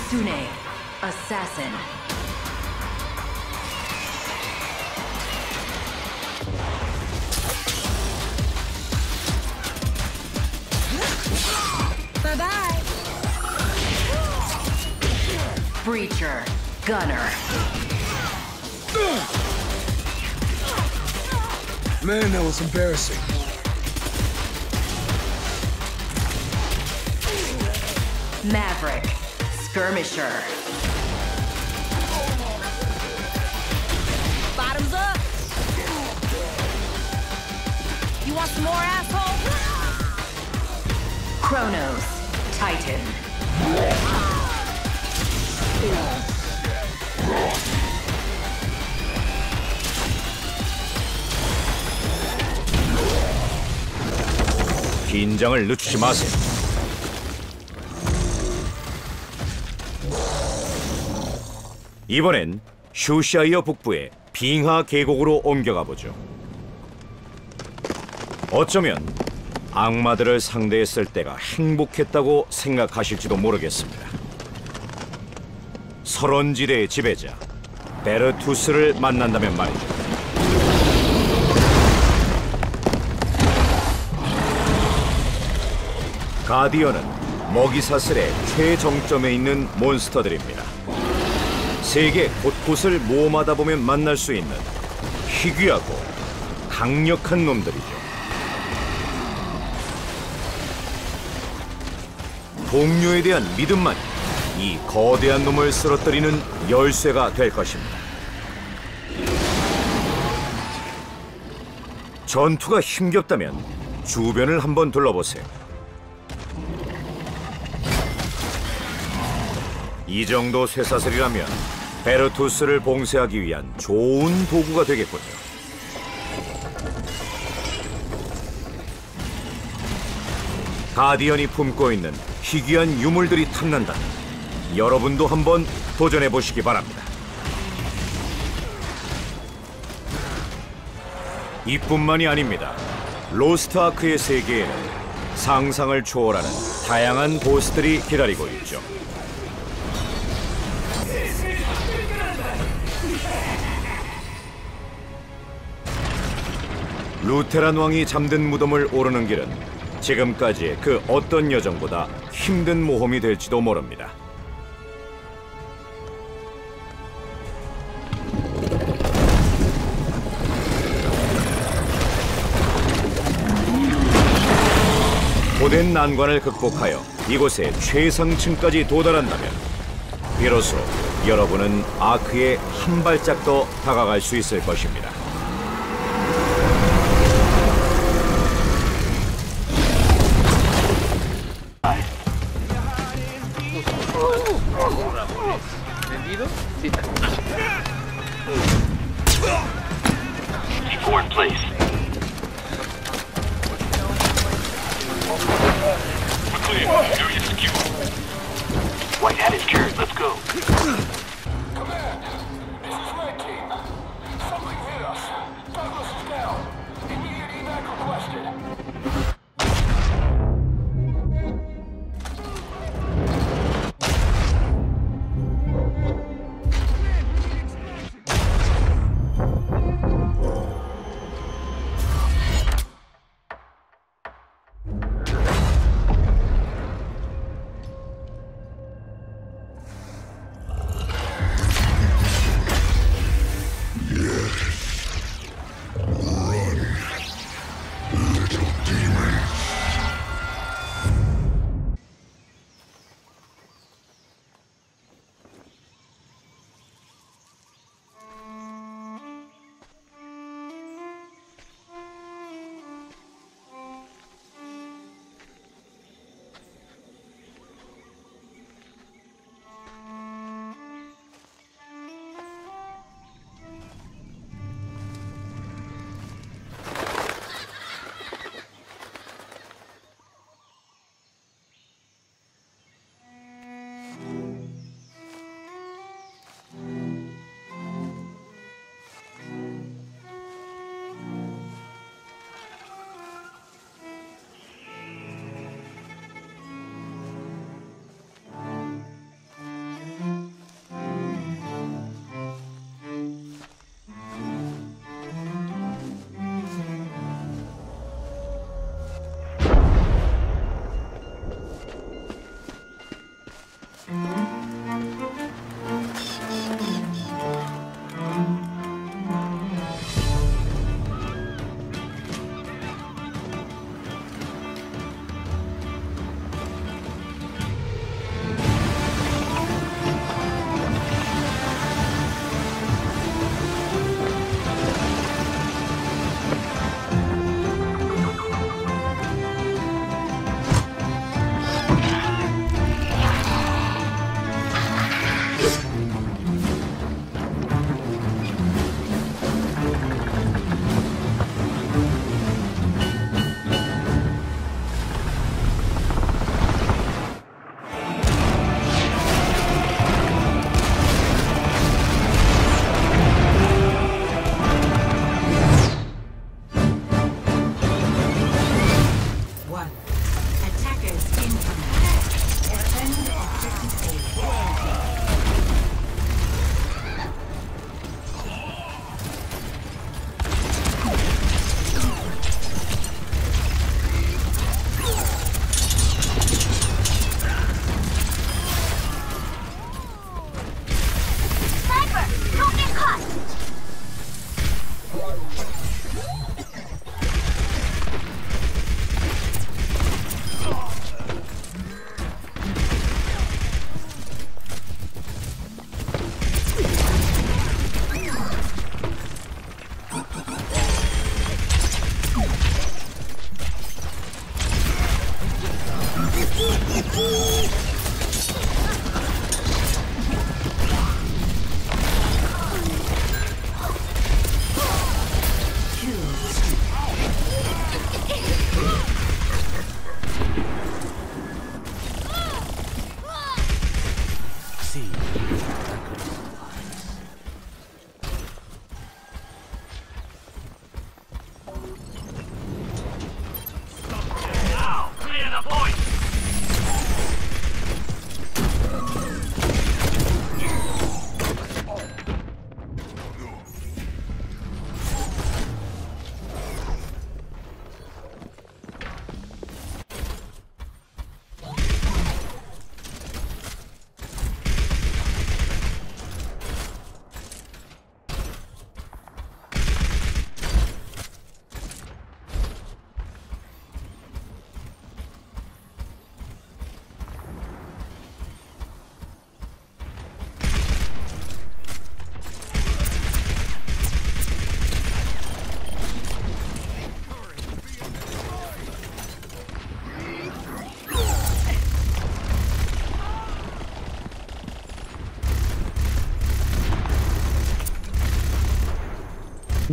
Kitsune, assassin. Bye-bye. Breacher, gunner. Man, that was embarrassing. Maverick, skirmisher. Bottoms up. You want some more, asshole? Chronos, titan. 긴장을 늦추지 마세요. 이번엔 슈샤이어 북부의 빙하 계곡으로 옮겨가 보죠. 어쩌면 악마들을 상대했을 때가 행복했다고 생각하실지도 모르겠습니다. 설원지대의 지배자 베르투스를 만난다면 말이죠. 가디언은 먹이사슬의 최정점에 있는 몬스터들입니다. 세계 곳곳을 모험하다 보면 만날 수 있는 희귀하고 강력한 놈들이죠. 동료에 대한 믿음만이 이 거대한 놈을 쓰러뜨리는 열쇠가 될 것입니다. 전투가 힘겹다면 주변을 한번 둘러보세요. 이 정도 쇠사슬이라면 베르투스를 봉쇄하기 위한 좋은 도구가 되겠군요. 가디언이 품고 있는 희귀한 유물들이 탐난다면 여러분도 한번 도전해 보시기 바랍니다. 이뿐만이 아닙니다. 로스트 아크의 세계에는 상상을 초월하는 다양한 보스들이 기다리고 있죠. 루테란 왕이 잠든 무덤을 오르는 길은 지금까지의 그 어떤 여정보다 힘든 모험이 될지도 모릅니다. 고된 난관을 극복하여 이곳의 최상층까지 도달한다면 비로소 여러분은 아크에 한 발짝 더 다가갈 수 있을 것입니다. C4 in place. We're clear. Area secure. White hat is cured. Let's go. Command, this is Red Team. Something hit us. Douglas is down. Immediate evac requested.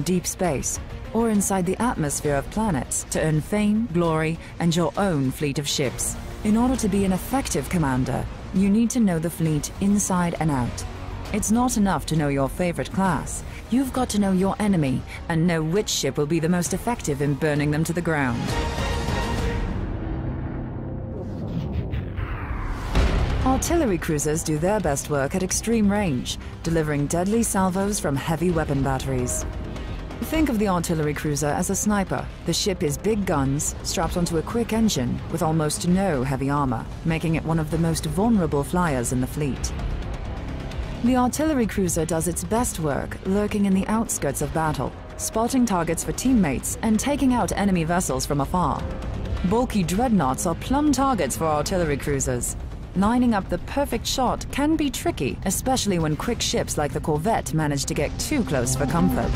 deep space, or inside the atmosphere of planets to earn fame, glory, and your own fleet of ships. In order to be an effective commander, you need to know the fleet inside and out. It's not enough to know your favorite class. You've got to know your enemy and know which ship will be the most effective in burning them to the ground. Artillery cruisers do their best work at extreme range, delivering deadly salvos from heavy weapon batteries. Think of the artillery cruiser as a sniper. The ship is big guns, strapped onto a quick engine, with almost no heavy armor, making it one of the most vulnerable flyers in the fleet. The artillery cruiser does its best work lurking in the outskirts of battle, spotting targets for teammates and taking out enemy vessels from afar. Bulky dreadnoughts are plumb targets for artillery cruisers. Lining up the perfect shot can be tricky, especially when quick ships like the Corvette manage to get too close for comfort.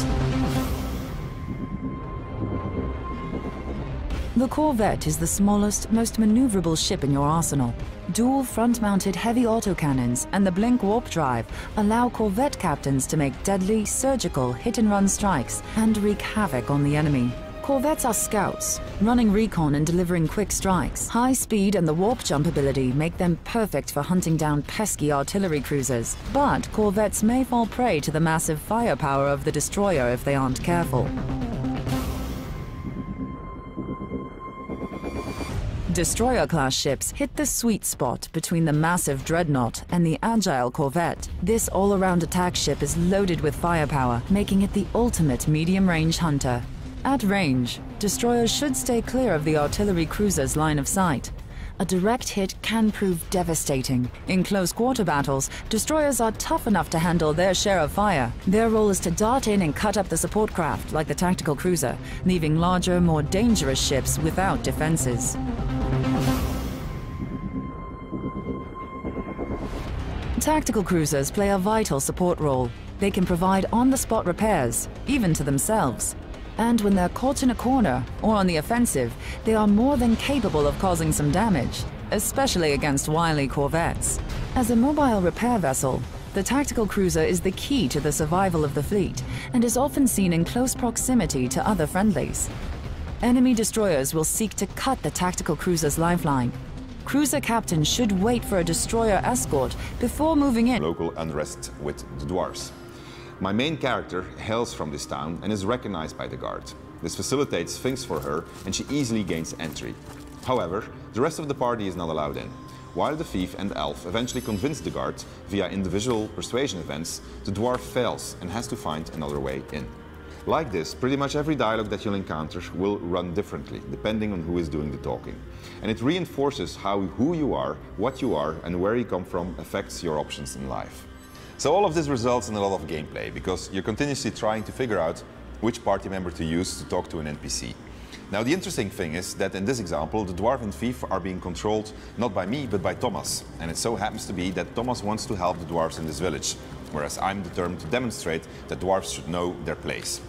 The Corvette is the smallest, most maneuverable ship in your arsenal. Dual front-mounted heavy autocannons and the Blink warp drive allow Corvette captains to make deadly, surgical, hit-and-run strikes and wreak havoc on the enemy. Corvettes are scouts, running recon and delivering quick strikes. High speed and the warp jump ability make them perfect for hunting down pesky artillery cruisers. But Corvettes may fall prey to the massive firepower of the destroyer if they aren't careful. Destroyer-class ships hit the sweet spot between the massive Dreadnought and the agile Corvette. This all-around attack ship is loaded with firepower, making it the ultimate medium-range hunter. At range, destroyers should stay clear of the artillery cruiser's line of sight. A direct hit can prove devastating. In close-quarter battles, destroyers are tough enough to handle their share of fire. Their role is to dart in and cut up the support craft, like the tactical cruiser, leaving larger, more dangerous ships without defenses. Tactical cruisers play a vital support role. They can provide on-the-spot repairs, even to themselves. And when they're caught in a corner or on the offensive, they are more than capable of causing some damage, especially against wily corvettes. As a mobile repair vessel, the tactical cruiser is the key to the survival of the fleet and is often seen in close proximity to other friendlies. Enemy destroyers will seek to cut the tactical cruiser's lifeline. Cruiser captains should wait for a destroyer escort before moving in. Local unrest with the dwarves. My main character hails from this town and is recognized by the guard. This facilitates things for her and she easily gains entry. However, the rest of the party is not allowed in. While the thief and elf eventually convince the guard via individual persuasion events, the dwarf fails and has to find another way in. Like this, pretty much every dialogue that you'll encounter will run differently, depending on who is doing the talking. And it reinforces how who you are, what you are, and where you come from affects your options in life. So all of this results in a lot of gameplay, because you're continuously trying to figure out which party member to use to talk to an NPC. Now the interesting thing is that in this example, the dwarf and thief are being controlled not by me, but by Thomas. And it so happens to be that Thomas wants to help the dwarves in this village, whereas I'm determined to demonstrate that dwarves should know their place.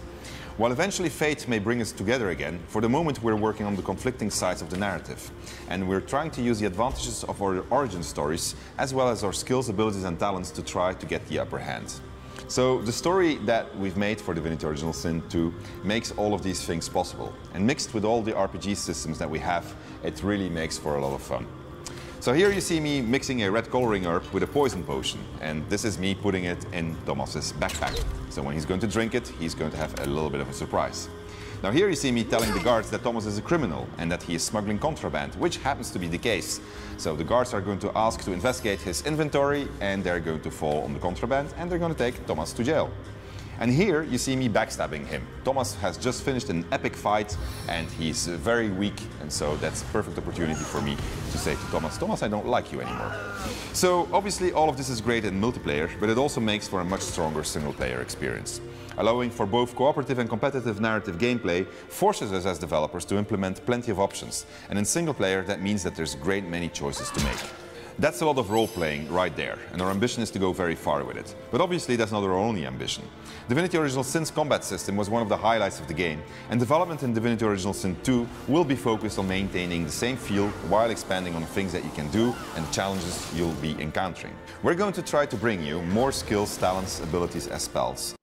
While eventually fate may bring us together again, for the moment we're working on the conflicting sides of the narrative. And we're trying to use the advantages of our origin stories, as well as our skills, abilities and talents to try to get the upper hand. So the story that we've made for Divinity Original Sin 2 makes all of these things possible. And mixed with all the RPG systems that we have, it really makes for a lot of fun. So here you see me mixing a red coloring herb with a poison potion, and this is me putting it in Thomas's backpack. So when he's going to drink it, he's going to have a little bit of a surprise. Now here you see me telling the guards that Thomas is a criminal and that he is smuggling contraband, which happens to be the case. So the guards are going to ask to investigate his inventory, and they're going to fall on the contraband, and they're going to take Thomas to jail. And here you see me backstabbing him. Thomas has just finished an epic fight and he's very weak, and so that's a perfect opportunity for me to say to Thomas, Thomas, I don't like you anymore. So obviously all of this is great in multiplayer, but it also makes for a much stronger single-player experience. Allowing for both cooperative and competitive narrative gameplay forces us as developers to implement plenty of options. And in single player, that means that there's a great many choices to make. That's a lot of role-playing right there, and our ambition is to go very far with it. But obviously that's not our only ambition. Divinity Original Sin's combat system was one of the highlights of the game, and development in Divinity Original Sin 2 will be focused on maintaining the same feel while expanding on the things that you can do and the challenges you'll be encountering. We're going to try to bring you more skills, talents, abilities as spells.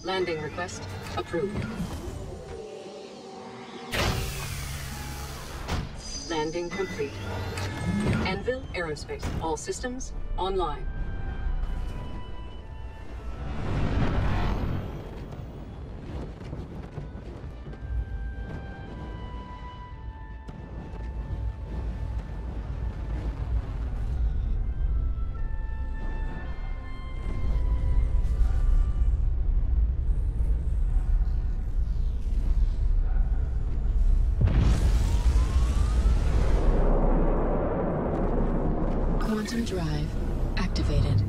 Landing request approved. Landing complete. Anvil Aerospace. All systems online. Quantum drive activated.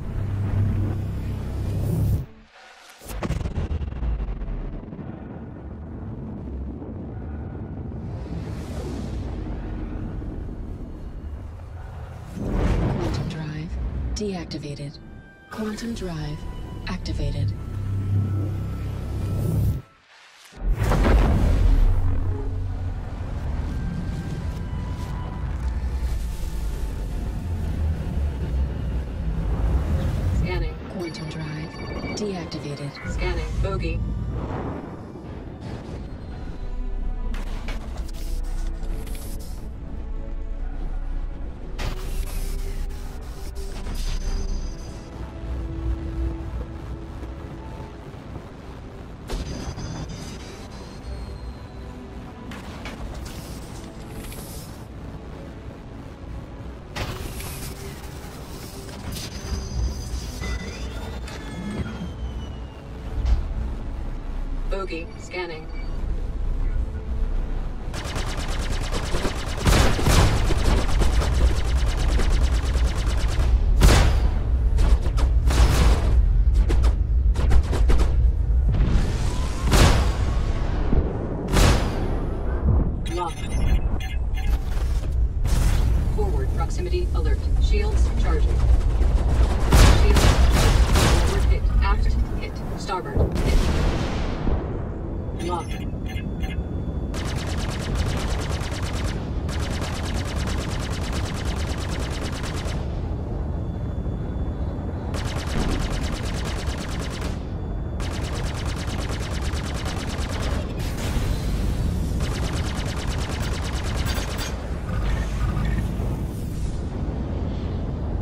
Quantum drive deactivated. Quantum drive activated. Deactivated. Scanning. Bogey. Bogey. Scanning. Lock. Forward proximity alert. Shields charging. Shields. Forward hit. Aft hit. Starboard hit. Lock.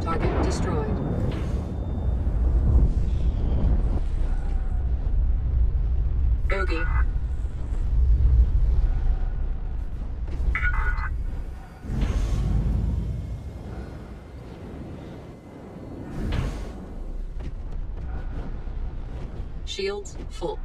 Target destroyed. Bogey. Shields full.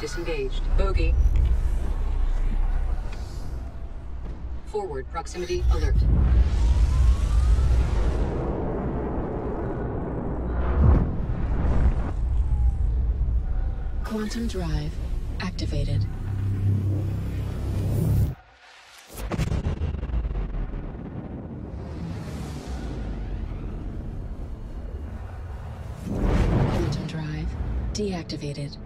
Disengaged. Bogey. Forward proximity alert. Quantum drive activated. Quantum drive deactivated.